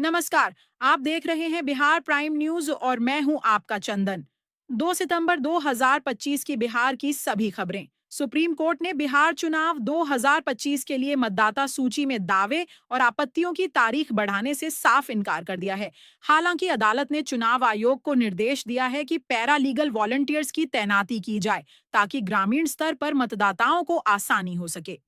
नमस्कार। आप देख रहे हैं बिहार प्राइम न्यूज और मैं हूं आपका चंदन। 2 सितंबर 2025 की बिहार की सभी खबरें। सुप्रीम कोर्ट ने बिहार चुनाव 2025 के लिए मतदाता सूची में दावे और आपत्तियों की तारीख बढ़ाने से साफ इनकार कर दिया है। हालांकि अदालत ने चुनाव आयोग को निर्देश दिया है कि पैरालीगल वॉलंटियर्स की तैनाती की जाए ताकि ग्रामीण स्तर पर मतदाताओं को आसानी हो सके।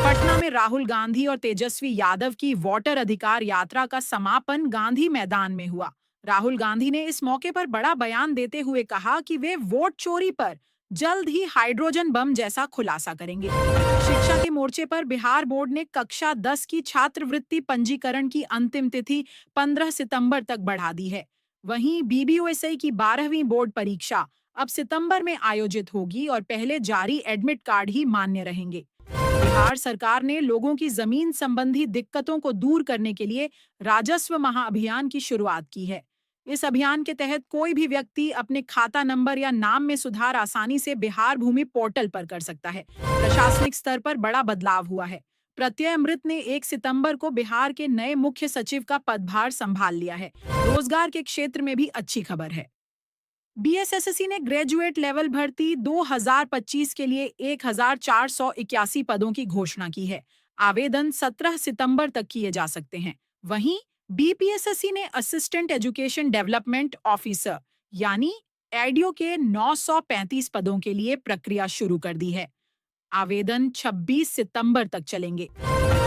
पटना में राहुल गांधी और तेजस्वी यादव की वोटर अधिकार यात्रा का समापन गांधी मैदान में हुआ। राहुल गांधी ने इस मौके पर बड़ा बयान देते हुए कहा कि वे वोट चोरी पर जल्द ही हाइड्रोजन बम जैसा खुलासा करेंगे। शिक्षा के मोर्चे पर बिहार बोर्ड ने कक्षा 10 की छात्रवृत्ति पंजीकरण की अंतिम तिथि 15 सितंबर तक बढ़ा दी है। वहीं बीबीओएसआई की 12वीं बोर्ड परीक्षा अब सितंबर में आयोजित होगी और पहले जारी एडमिट कार्ड ही मान्य रहेंगे। बिहार सरकार ने लोगों की जमीन संबंधी दिक्कतों को दूर करने के लिए राजस्व महाअभियान की शुरुआत की है। इस अभियान के तहत कोई भी व्यक्ति अपने खाता नंबर या नाम में सुधार आसानी से बिहार भूमि पोर्टल पर कर सकता है। प्रशासनिक स्तर पर बड़ा बदलाव हुआ है। प्रत्यय अमृत ने 1 सितंबर को बिहार के नए मुख्य सचिव का पदभार संभाल लिया है। रोजगार के क्षेत्र में भी अच्छी खबर है। बीएसएससी ने ग्रेजुएट लेवल भर्ती 2025 के लिए 1481 पदों की घोषणा की है। आवेदन 17 सितंबर तक किए जा सकते हैं। वहीं बीपीएसएससी ने असिस्टेंट एजुकेशन डेवलपमेंट ऑफिसर यानी एडीओ के 935 पदों के लिए प्रक्रिया शुरू कर दी है। आवेदन 26 सितंबर तक चलेंगे।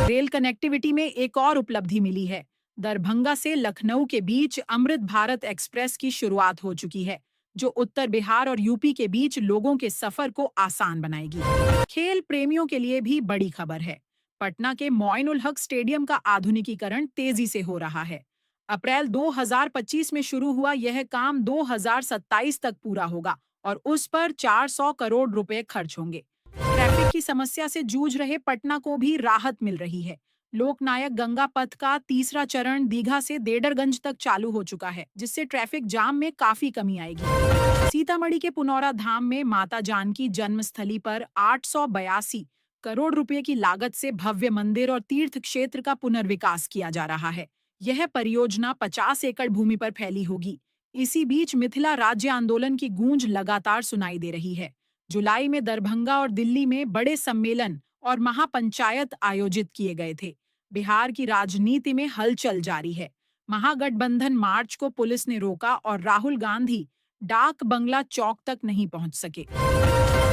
रेल कनेक्टिविटी में एक और उपलब्धि मिली है। दरभंगा से लखनऊ के बीच अमृत भारत एक्सप्रेस की शुरुआत हो चुकी है, जो उत्तर बिहार और यूपी के बीच लोगों के सफर को आसान बनाएगी। खेल प्रेमियों के लिए भी बड़ी खबर है। पटना के मोइनुल हक स्टेडियम का आधुनिकीकरण तेजी से हो रहा है। अप्रैल 2025 में शुरू हुआ यह काम 2027 तक पूरा होगा और उस पर 400 करोड़ रुपए खर्च होंगे। ट्रैफिक की समस्या से जूझ रहे पटना को भी राहत मिल रही है। लोकनायक गंगा पथ का तीसरा चरण दीघा से देडरगंज तक चालू हो चुका है, जिससे ट्रैफिक जाम में काफी कमी आएगी। सीतामढ़ी के पुनौरा धाम में माता जानकी जन्मस्थली पर 882 करोड़ रुपए की लागत से भव्य मंदिर और तीर्थ क्षेत्र का पुनर्विकास किया जा रहा है। यह परियोजना 50 एकड़ भूमि पर फैली होगी। इसी बीच मिथिला राज्य आंदोलन की गूंज लगातार सुनाई दे रही है। जुलाई में दरभंगा और दिल्ली में बड़े सम्मेलन और महापंचायत आयोजित किए गए थे। बिहार की राजनीति में हलचल जारी है। महागठबंधन मार्च को पुलिस ने रोका और राहुल गांधी डाक बंगला चौक तक नहीं पहुंच सके।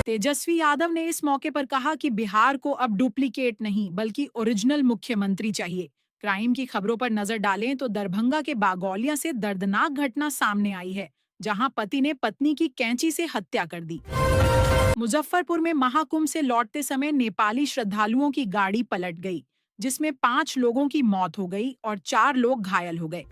तेजस्वी यादव ने इस मौके पर कहा कि बिहार को अब डुप्लीकेट नहीं बल्कि ओरिजिनल मुख्यमंत्री चाहिए। क्राइम की खबरों पर नजर डालें तो दरभंगा के बागौलिया से दर्दनाक घटना सामने आई है, जहां पति ने पत्नी की कैंची से हत्या कर दी। मुजफ्फरपुर में महाकुंभ से लौटते समय नेपाली श्रद्धालुओं की गाड़ी पलट गई, जिसमें 5 लोगों की मौत हो गई और 4 लोग घायल हो गए।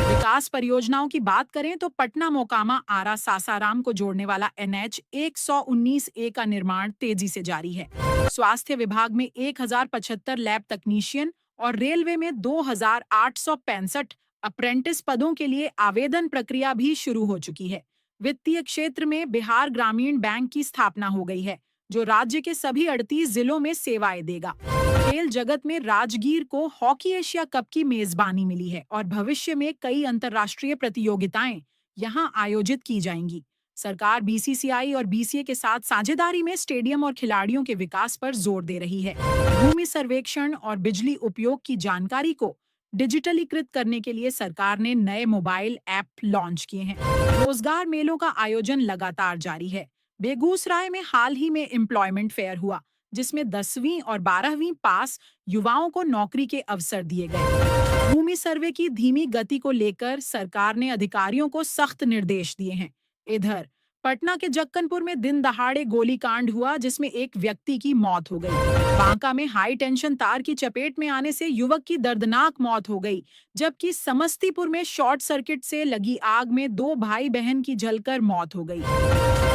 विकास परियोजनाओं की बात करें तो पटना मोकामा आरा सासाराम को जोड़ने वाला एनएच 119 ए का निर्माण तेजी से जारी है। स्वास्थ्य विभाग में 1075 लैब तकनीशियन और रेलवे में 2865 अप्रेंटिस पदों के लिए आवेदन प्रक्रिया भी शुरू हो चुकी है। वित्तीय क्षेत्र में बिहार ग्रामीण बैंक की स्थापना हो गई है, जो राज्य के सभी 38 जिलों में सेवाएं देगा। खेल जगत में राजगीर को हॉकी एशिया कप की मेजबानी मिली है और भविष्य में कई अंतर्राष्ट्रीय प्रतियोगिताएं यहां आयोजित की जाएंगी। सरकार बीसीसीआई और बीसीए के साथ साझेदारी में स्टेडियम और खिलाड़ियों के विकास पर जोर दे रही है। भूमि सर्वेक्षण और बिजली उपयोग की जानकारी को डिजिटलीकृत करने के लिए सरकार ने नए मोबाइल ऐप लॉन्च किए हैं। रोजगार मेलों का आयोजन लगातार जारी है। बेगूसराय में हाल ही में एम्प्लॉयमेंट फेयर हुआ, जिसमें 10वीं और 12वीं पास युवाओं को नौकरी के अवसर दिए गए। भूमि सर्वे की धीमी गति को लेकर सरकार ने अधिकारियों को सख्त निर्देश दिए हैं। इधर पटना के जक्कनपुर में दिन दहाड़े गोलीकांड हुआ, जिसमें एक व्यक्ति की मौत हो गई। बांका में हाई टेंशन तार की चपेट में आने से युवक की दर्दनाक मौत हो गई, जबकि समस्तीपुर में शॉर्ट सर्किट से लगी आग में 2 भाई बहन की जलकर मौत हो गई।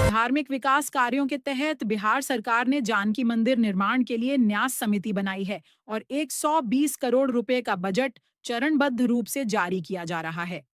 धार्मिक विकास कार्यों के तहत बिहार सरकार ने जानकी मंदिर निर्माण के लिए न्यास समिति बनाई है और 120 करोड़ रुपए का बजट चरणबद्ध रूप से जारी किया जा रहा है।